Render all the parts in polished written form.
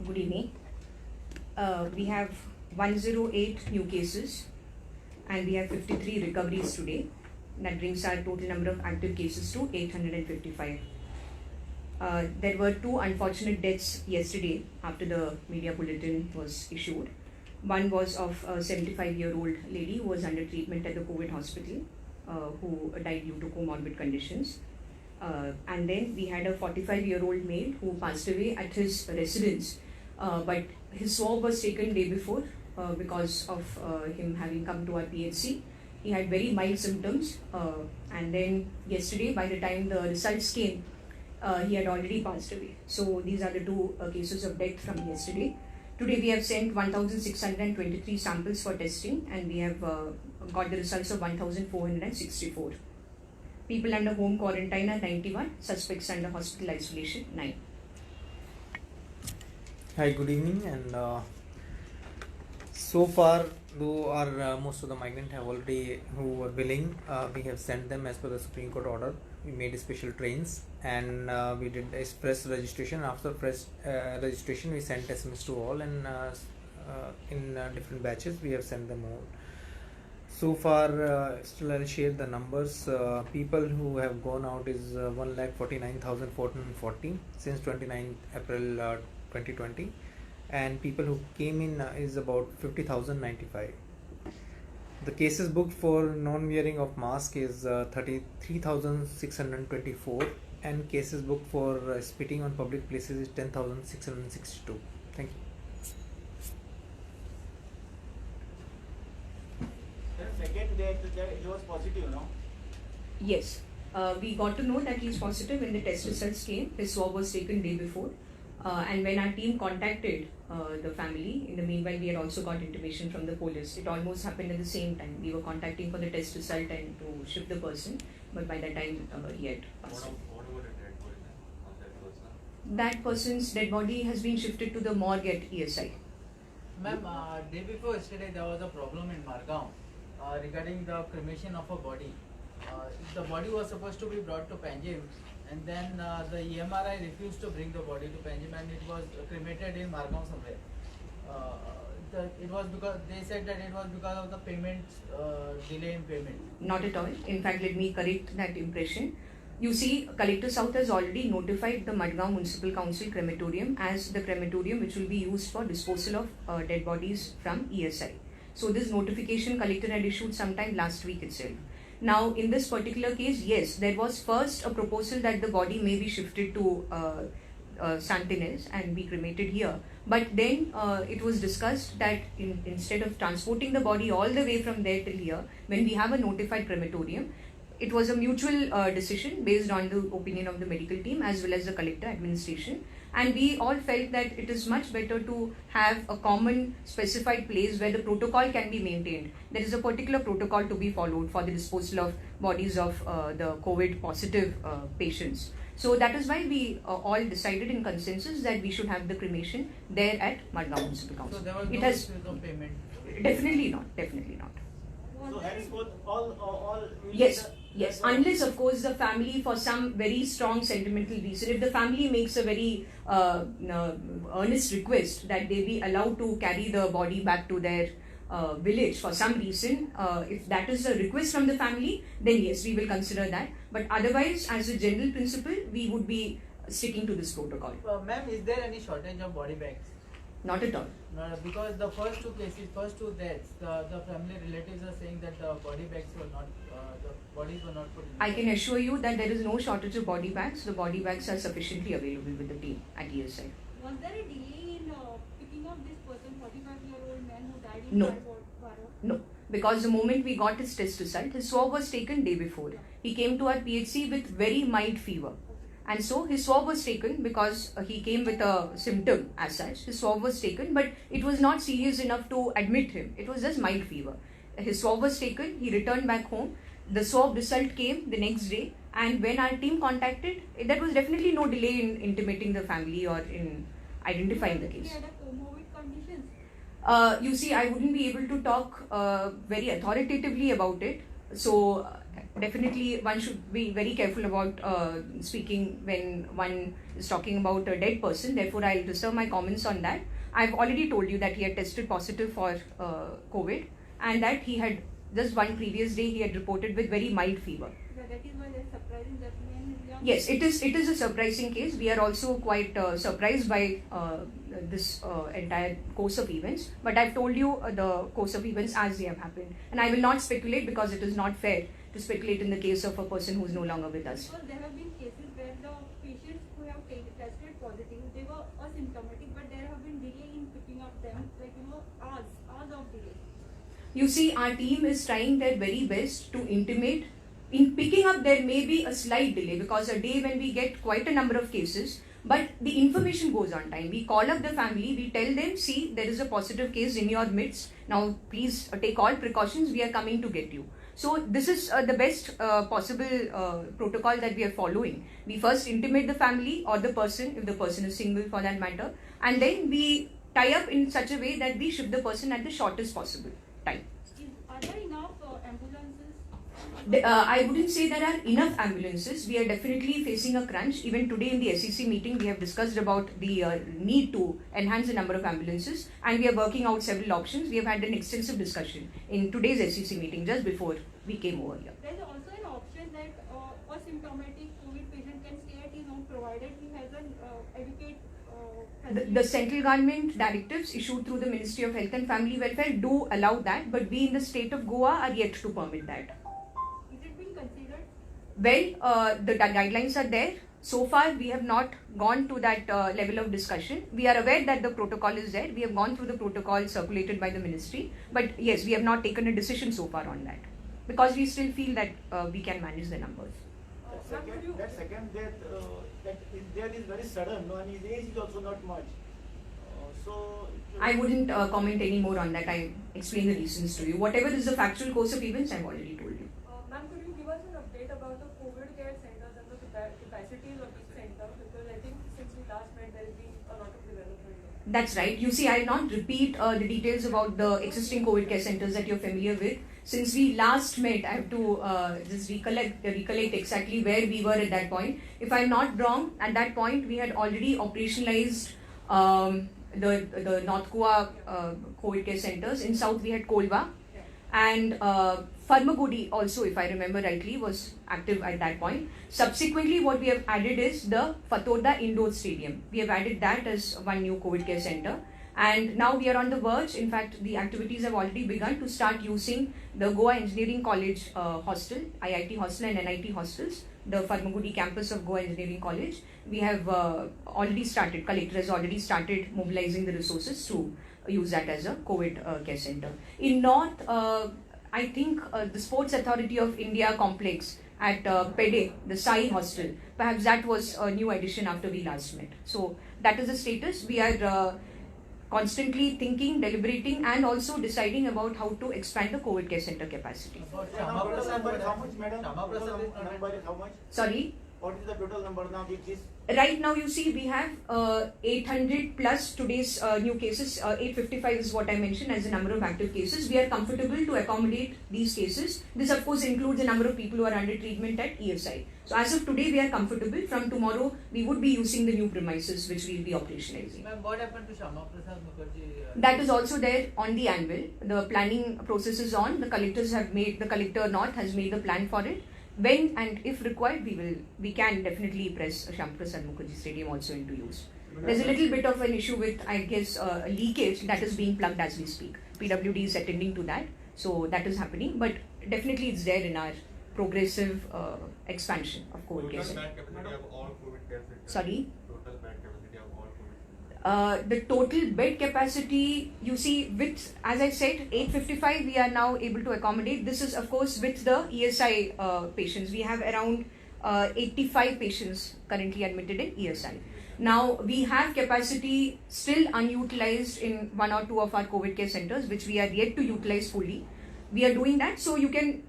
Good evening. We have 108 new cases and we have 53 recoveries today. That brings our total number of active cases to 855. There were two unfortunate deaths yesterday after the media bulletin was issued. One was of a 75-year-old lady who was under treatment at the COVID hospital who died due to comorbid conditions. And then we had a 45-year-old male who passed away at his residence, but his swab was taken day before because of him having come to our PHC. He had very mild symptoms, and then yesterday, by the time the results came, he had already passed away. So these are the two cases of death from yesterday. Today we have sent 1,623 samples for testing, and we have got the results of 1,464. People under home quarantine are 91, suspects under hospital isolation 9. Hi, good evening. And so far, though our most of the migrants have already who were willing, we have sent them as per the Supreme Court order. We made special trains and we did express registration. After press registration, we sent SMS to all, and in different batches we have sent them all. So far, still I'll share the numbers. People who have gone out is 1,49,440 since 29 April 2020, and people who came in is about 50,095. The cases booked for non-wearing of mask is 33,624, and cases booked for spitting on public places is 10,662. Thank you. Second day he was positive, no? Yes, we got to know that he is positive when the test results came. His swab was taken day before, and when our team contacted the family, in the meanwhile we had also got intimation from the police. It almost happened at the same time. We were contacting for the test result and to ship the person, but by that time he had passed. What about the dead body of that person? That person's dead body has been shifted to the morgue at ESI. Ma'am, day before yesterday there was a problem in Margao regarding the cremation of a body. The body was supposed to be brought to Panjim, and then the EMRI refused to bring the body to Panjim, and it was cremated in Margao somewhere. It was because they said that it was because of the payment delay in payment. Not at all. In fact, let me correct that impression. You see, Collector South has already notified the Madgaon Municipal Council crematorium as the crematorium which will be used for disposal of dead bodies from ESI. So this notification Collector had issued sometime last week itself. Now, in this particular case, yes, there was first a proposal that the body may be shifted to Sant Inez and be cremated here. But then it was discussed that instead of transporting the body all the way from there till here, when we have a notified crematorium, it was a mutual decision based on the opinion of the medical team as well as the collector administration, and we all felt that it is much better to have a common specified place where the protocol can be maintained. There is a particular protocol to be followed for the disposal of bodies of the COVID positive patients. So that is why we all decided in consensus that we should have the cremation there at Madgaon Municipal Council. So there was no issue of payment? Definitely not. So henceforth all Yes, unless of course the family, for some very strong sentimental reason, if the family makes a very earnest request that they be allowed to carry the body back to their village for some reason, if that is a request from the family, then yes, we will consider that. But otherwise, as a general principle, we would be sticking to this protocol. Ma'am, is there any shortage of body bags? Not at all. Because the first two deaths, the family relatives are saying that the body bags were not, the bodies were not put in. I can assure you that there is no shortage of body bags. The body bags are sufficiently available with the team at ESI. Was there a delay in picking up this person, 45-year-old man who died in No. Vara? No, because the moment we got his test result, his swab was taken day before. He came to our PHC with very mild fever. And so his swab was taken because he came with a symptom as such. His swab was taken, but it was not serious enough to admit him. It was just mild fever. His swab was taken, he returned back home. The swab result came the next day, and when our team contacted, there was definitely no delay in intimating the family or in identifying the case. He had a comorbid conditions. You see, I wouldn't be able to talk very authoritatively about it. So definitely one should be very careful about speaking when one is talking about a dead person. Therefore, I'll reserve my comments on that. I've already told you that he had tested positive for COVID, and that he had just one previous day he had reported with very mild fever. Yeah, that is why they're surprising that man is young. Yes, it is a surprising case. We are also quite surprised by this entire course of events. But I've told you the course of events as they have happened, and I will not speculate because it is not fair to speculate in the case of a person who is no longer with us. Because there have been cases where the patients who have tested positive, they were asymptomatic, but there have been delay in picking up them, like hours of delay. You see, our team is trying their very best to intimate. In picking up, there may be a slight delay because a day when we get quite a number of cases, but the information goes on time. We call up the family, we tell them, see, there is a positive case in your midst. Now, please take all precautions. We are coming to get you. So, this is the best possible protocol that we are following. We first intimate the family or the person, if the person is single for that matter, and then we tie up in such a way that we ship the person at the shortest possible time. Are there enough ambulances? I wouldn't say there are enough ambulances. We are definitely facing a crunch. Even today in the SEC meeting, we have discussed about the need to enhance the number of ambulances, and we are working out several options. We have had an extensive discussion in today's SEC meeting just before we came over here. There is also an option that a symptomatic COVID patient can stay at his home provided he has an adequate The central government directives issued through the Ministry of Health and Family Welfare do allow that, but we in the state of Goa are yet to permit that. Is it being considered? Well, the guidelines are there. So far, we have not gone to that level of discussion. We are aware that the protocol is there. We have gone through the protocol circulated by the ministry. But yes, we have not taken a decision so far on that because we still feel that we can manage the numbers. That second death, that is very sudden, no, and his age is also not much. So I wouldn't comment any more on that. I explained the reasons to you. Whatever is the factual course of events, I've already told you. Ma'am, could you give us an update about the COVID care centers and the capacities of each center? Because I think since we last met, there has been a lot of development. That's right. You see, I'll not repeat the details about the existing COVID care centers that you're familiar with. Since we last met, I have to just recollect exactly where we were at that point. If I'm not wrong, at that point we had already operationalized the North Goa COVID care centers. In South we had Kolva, and Farmagudi also, if I remember rightly, was active at that point. Subsequently, what we have added is the Fatorda Indoor Stadium. We have added that as one new COVID care center. And now we are on the verge. In fact, the activities have already begun to start using the Goa Engineering College hostel, IIT hostel and NIT hostels, the Farmagudi campus of Goa Engineering College. We have already started, collector has already started mobilizing the resources to use that as a COVID care center. In North, I think the Sports Authority of India complex at Pede, the Sai hostel, perhaps that was a new addition after we last met. So that is the status. We are constantly thinking, deliberating, and also deciding about how to expand the COVID care center capacity. About total Shama number Prasad, is how much, madam? Shama Total Prasad is not number is how much? Sorry? What is the total number now which is? Right now, you see, we have 800 plus today's new cases. 855 is what I mentioned as the number of active cases. We are comfortable to accommodate these cases. This, of course, includes the number of people who are under treatment at ESI. So, as of today, we are comfortable. From tomorrow, we would be using the new premises which we will be operationalizing. Ma'am, what happened to Shama Prasad Mukherjee? That is also there on the anvil. The planning process is on. The collector North has made the plan for it. When and if required, we can definitely press Shama Prasad Mukherjee Stadium also into use. There's a little bit of an issue with, I guess, a leakage that is being plugged as we speak. PWD is attending to that, so that is happening. But definitely, it's there in our progressive expansion of COVID care Total center. bed capacity of all COVID care centers. Sorry. Total bed capacity of all COVID centers. The total bed capacity, you see, with, as I said, 855 we are now able to accommodate. This is, of course, with the ESI patients. We have around 85 patients currently admitted in ESI. Now, we have capacity still unutilized in one or two of our COVID care centers, which we are yet to utilize fully. We are doing that, so you can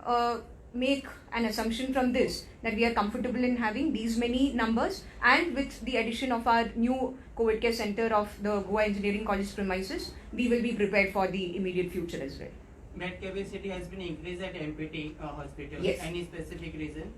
make an assumption from this that we are comfortable in having these many numbers, and with the addition of our new COVID care center of the Goa Engineering College premises, we will be prepared for the immediate future as well. bed capacity has been increased at MPT hospital. Yes. Any specific reason?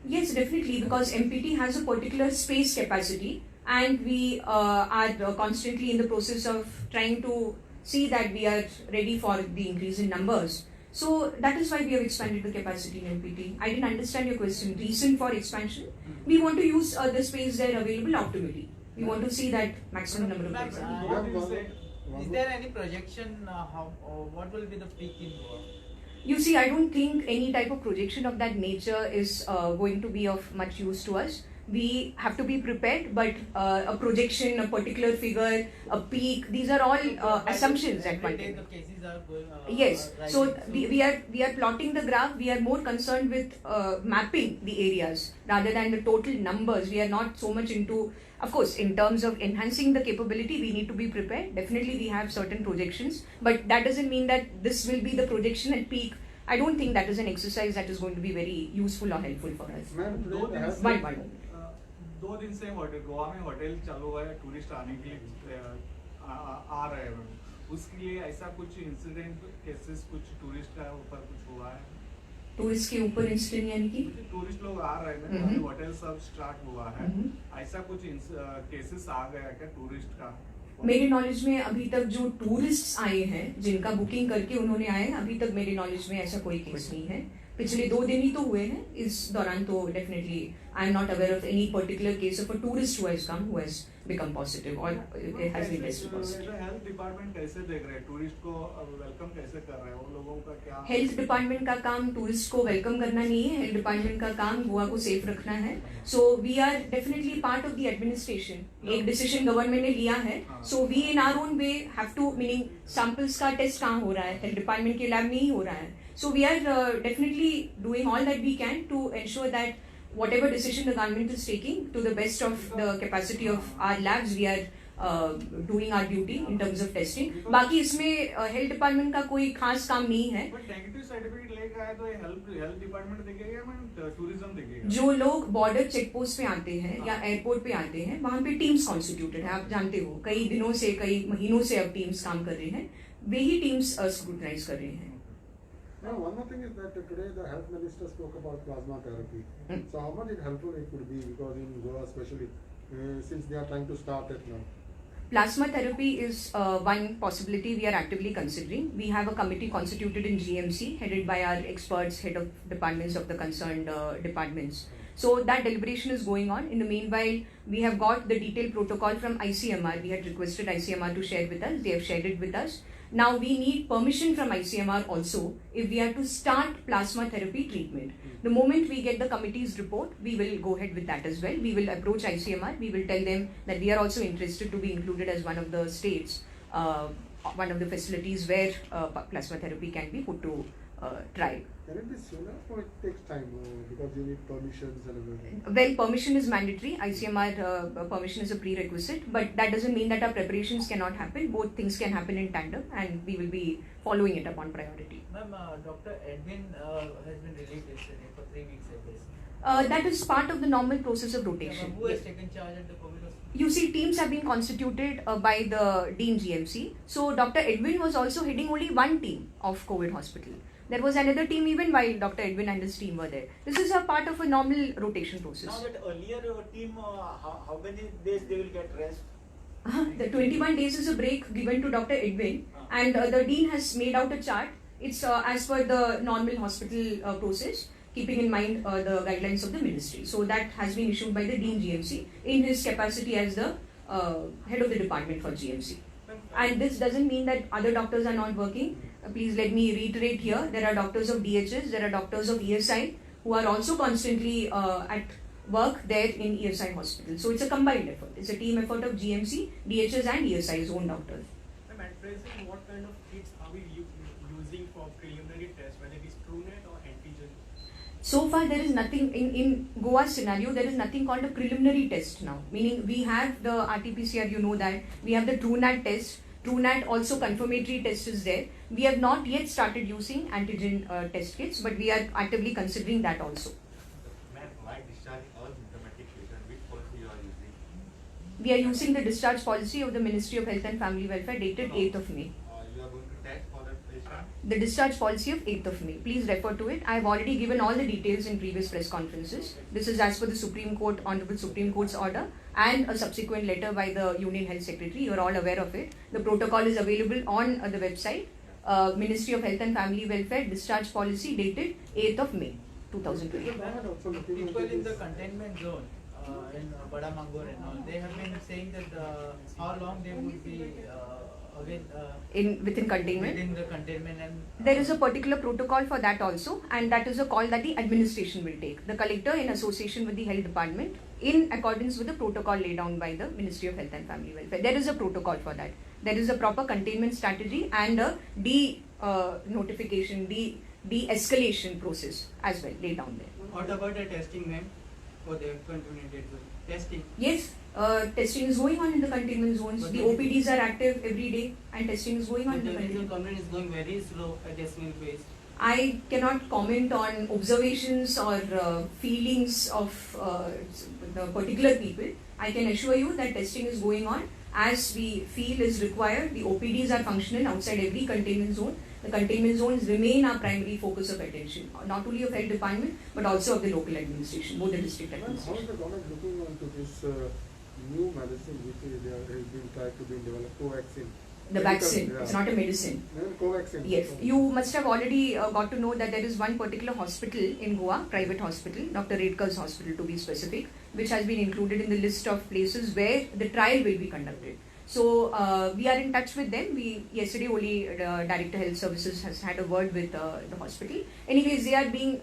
Yes, definitely, because MPT has a particular space capacity, and we are constantly in the process of trying to see that we are ready for the increase in numbers. So that is why we have expanded the capacity in MPT. I didn't understand your question. Reason for expansion? We want to use the space there available optimally. We want to see that maximum number of beds. Is there any projection how what will be the peak in Goa? You see, I don't think any type of projection of that nature is going to be of much use to us. We have to be prepared, but a projection, a particular figure, a peak, these are all assumptions at one Every day time. the cases are going. Yes, so rising. we are plotting the graph. We are more concerned with mapping the areas rather than the total numbers. We are not so much into, of course, in terms of enhancing the capability, we need to be prepared. Definitely, we have certain projections, but that doesn't mean that this will be the projection at peak. I don't think that is an exercise that is going to be very useful or helpful for us. One. 2 दिन से गोवा में hotel चालू हुआ है, tourist आने के लिए आ रहे हैं मैम। उसके लिए ऐसा कुछ इंसिडेंट केसेस कुछ टूरिस्ट का ऊपर कुछ हुआ है? टूरिस्ट के ऊपर इंसिडेंट यानी कि टूरिस्ट लोग आ रहे हैं ना, होटल सब स्टार्ट हुआ है, ऐसा कुछ केसेस आ गया क्या टूरिस्ट का? मेरे नॉलेज में अभी तक जो टूरिस्ट्स आए हैं जिनका बुकिंग करके उन्होंने आए हैं, अभी तक मेरे नॉलेज में ऐसा कोई केस नहीं है। पिछले 2 दिन ही तो हुए हैं, इस दौरान तो definitely I am not aware of any particular case of a tourist who has come who has become positive or has been tested positive. Health department कैसे देख रहे हैं टूरिस्ट को, वेलकम कैसे कर रहे हैं उन लोगों का क्या? हेल्थ डिपार्टमेंट का काम टूरिस्ट को वेलकम करना नहीं है, हेल्थ डिपार्टमेंट का काम गोवा को सेफ रखना है। So we are definitely part of the administration. एक डिसीजन गवर्नमेंट ने लिया है, so we in our own way have to, meaning samples का टेस्ट कहाँ हो रहा है, हेल्थ डिपार्टमेंट के लैब में ही हो रहा है। So we are definitely doing all that we can to ensure that whatever decision the government is taking, to the best of the capacity of our labs, we are doing our duty in terms of testing. बाकी इसमें health department का कोई खास काम नहीं है। But negative certificate लेकर आए तो हेल्थ डिपार्टमेंट देखेगा या टूरिज्म देखेगा? जो लोग बॉर्डर चेक पोस्ट पे आते हैं या एयरपोर्ट पे आते हैं, वहाँ पे टीम्स कॉन्स्टिट्यूटेड है, आप जानते हो, कई दिनों से, कई महीनों से अब टीम्स काम कर रहे हैं, वे ही टीम्स स्क्रूटनाइज कर रहे हैं। Now, one more thing is that today the health minister spoke about plasma therapy. So, how much helpful it could be, because in Goa especially, since they are trying to start it now. Plasma therapy is one possibility we are actively considering. We have a committee constituted in GMC, headed by our experts, head of departments of the concerned departments. So that deliberation is going on. In the meanwhile, we have got the detailed protocol from ICMR. We had requested ICMR to share with us. They have shared it with us. Now we need permission from ICMR also if we are to start plasma therapy treatment. The moment we get the committee's report, we will go ahead with that as well. We will approach ICMR. We will tell them that we are also interested to be included as one of the states, one of the facilities where plasma therapy can be put to trial. Can it be sooner or it takes time because you need permissions and everything? Well, permission is mandatory. ICMR permission is a prerequisite, but that doesn't mean that our preparations cannot happen. Both things can happen in tandem, and we will be following it upon priority. Ma'am, Dr. Edwin has been released yesterday for 3 weeks, I guess. That is part of the normal process of rotation. Who has Yes. taken charge at the COVID hospital? You see, teams have been constituted by the Dean GMC. So Dr. Edwin was also heading only one team of COVID hospital. There was another team even while Dr. Edwin and his team were there. This is a part of a normal rotation Now process. that earlier team, how many days they will get rest? The 21 days is a break given to Dr. Edwin, and the Dean has made out a chart. It's as per the normal hospital process, keeping in mind the guidelines of the ministry. So that has been issued by the Dean GMC in his capacity as the head of the department for GMC. And this doesn't mean that other doctors are not working. Please let me reiterate here, there are doctors of DHS, there are doctors of ESI who are also constantly at work there in ESI hospital. So it's a combined effort. It's a team effort of GMC, DHS and ESI's own doctors. Ma'am, at present, what kind of kits are we using for preliminary tests, whether it is TrueNet or antigen? So far there is nothing, in Goa's scenario, there is nothing called a preliminary test now. Meaning we have the RT-PCR, you know that. We have the TrueNat test. TrueNat also confirmatory test is there. We have not yet started using antigen test kits, but we are actively considering that also. Ma'am, why discharging all symptomatic patients? Which policy you are using? We are using the discharge policy of the Ministry of Health and Family Welfare dated 8th of May. You are going to test for that patient? the discharge policy of 8th of May. Please refer to it. I have already given all the details in previous press conferences. This is as per the Supreme Court, Honorable Supreme Court's order and a subsequent letter by the Union Health Secretary. You are all aware of it. The protocol is available on the website. Ministry of Health and Family Welfare discharge policy dated 8th of May 2020. People in the containment zone in Bada Mangur and all, they have been saying that how long they would be within containment. Within the containment, and there is a particular protocol for that also, and that is a call that the administration will take. The collector, in association with the health department, in accordance with the protocol laid down by the Ministry of Health and Family Welfare. There is a protocol for that. There is a proper containment strategy and a de-notification, de-escalation process as well laid down there. What about the testing, ma'am, for the contaminated zone? Testing? Yes, testing is going on in the containment zones. But the OPDs are active every day and testing is going on in the containment. The government is going very slow at decimal phase. I cannot comment on observations or feelings of the particular people. I can assure you that testing is going on as we feel is required. The OPDs are functional outside every containment zone. The containment zones remain our primary focus of attention, not only of health department but also of the local administration, both the district How administration. is the government looking onto this new medicine which is being tried to be developed, Covaxin? The vaccine, it's not a medicine. Covaxin. Yes, you must have already got to know that there is one particular hospital in Goa, private hospital, Dr. Redkar's hospital to be specific, which has been included in the list of places where the trial will be conducted. So we are in touch with them. Yesterday only Director Health Services has had a word with the hospital. Anyways, they are being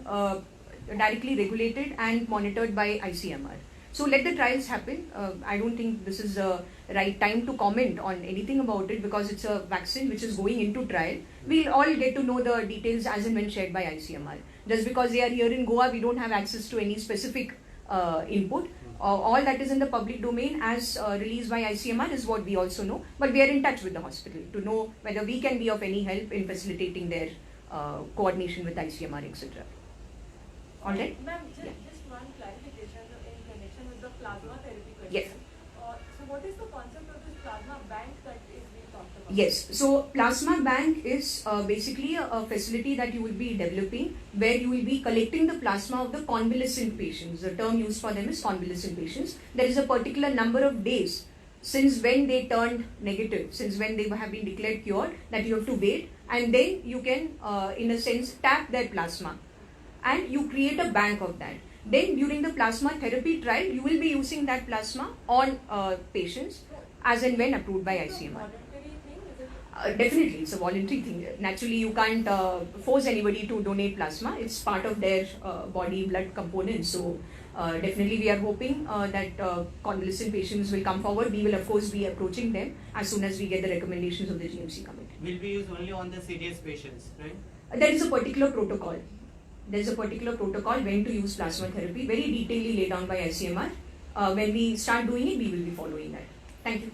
directly regulated and monitored by ICMR. So let the trials happen. I don't think this is the right time to comment on anything about it because it's a vaccine which is going into trial. We'll all get to know the details as and when shared by ICMR. Just because they are here in Goa, we don't have access to any specific input. All that is in the public domain as released by ICMR is what we also know. But we are in touch with the hospital to know whether we can be of any help in facilitating their coordination with ICMR, etc. All right? Ma'am, Yeah. just one clarification in connection with the plasma therapy question. Yes. So what is the concept of this plasma bank that is being talked about? Yes, so plasma bank is basically a facility that you will be developing where you will be collecting the plasma of the convalescent patients. The term used for them is convalescent patients. There is a particular number of days since when they turned negative, since when they have been declared cured, that you have to wait, and then you can, in a sense, tap their plasma and you create a bank of that. Then during the plasma therapy trial, you will be using that plasma on patients as and when approved by ICMR. Voluntary thing? Is it? Definitely, it's a voluntary thing. Naturally, you can't force anybody to donate plasma. It's part of their body blood component. So, definitely, we are hoping that convalescent patients will come forward. We will, of course, be approaching them as soon as we get the recommendations of the GMC committee. Will be used only on the serious patients, right? There is a particular protocol. There is a particular protocol when to use plasma therapy, very detailedly laid down by ICMR. When we start doing it, we will be following that. Thank you.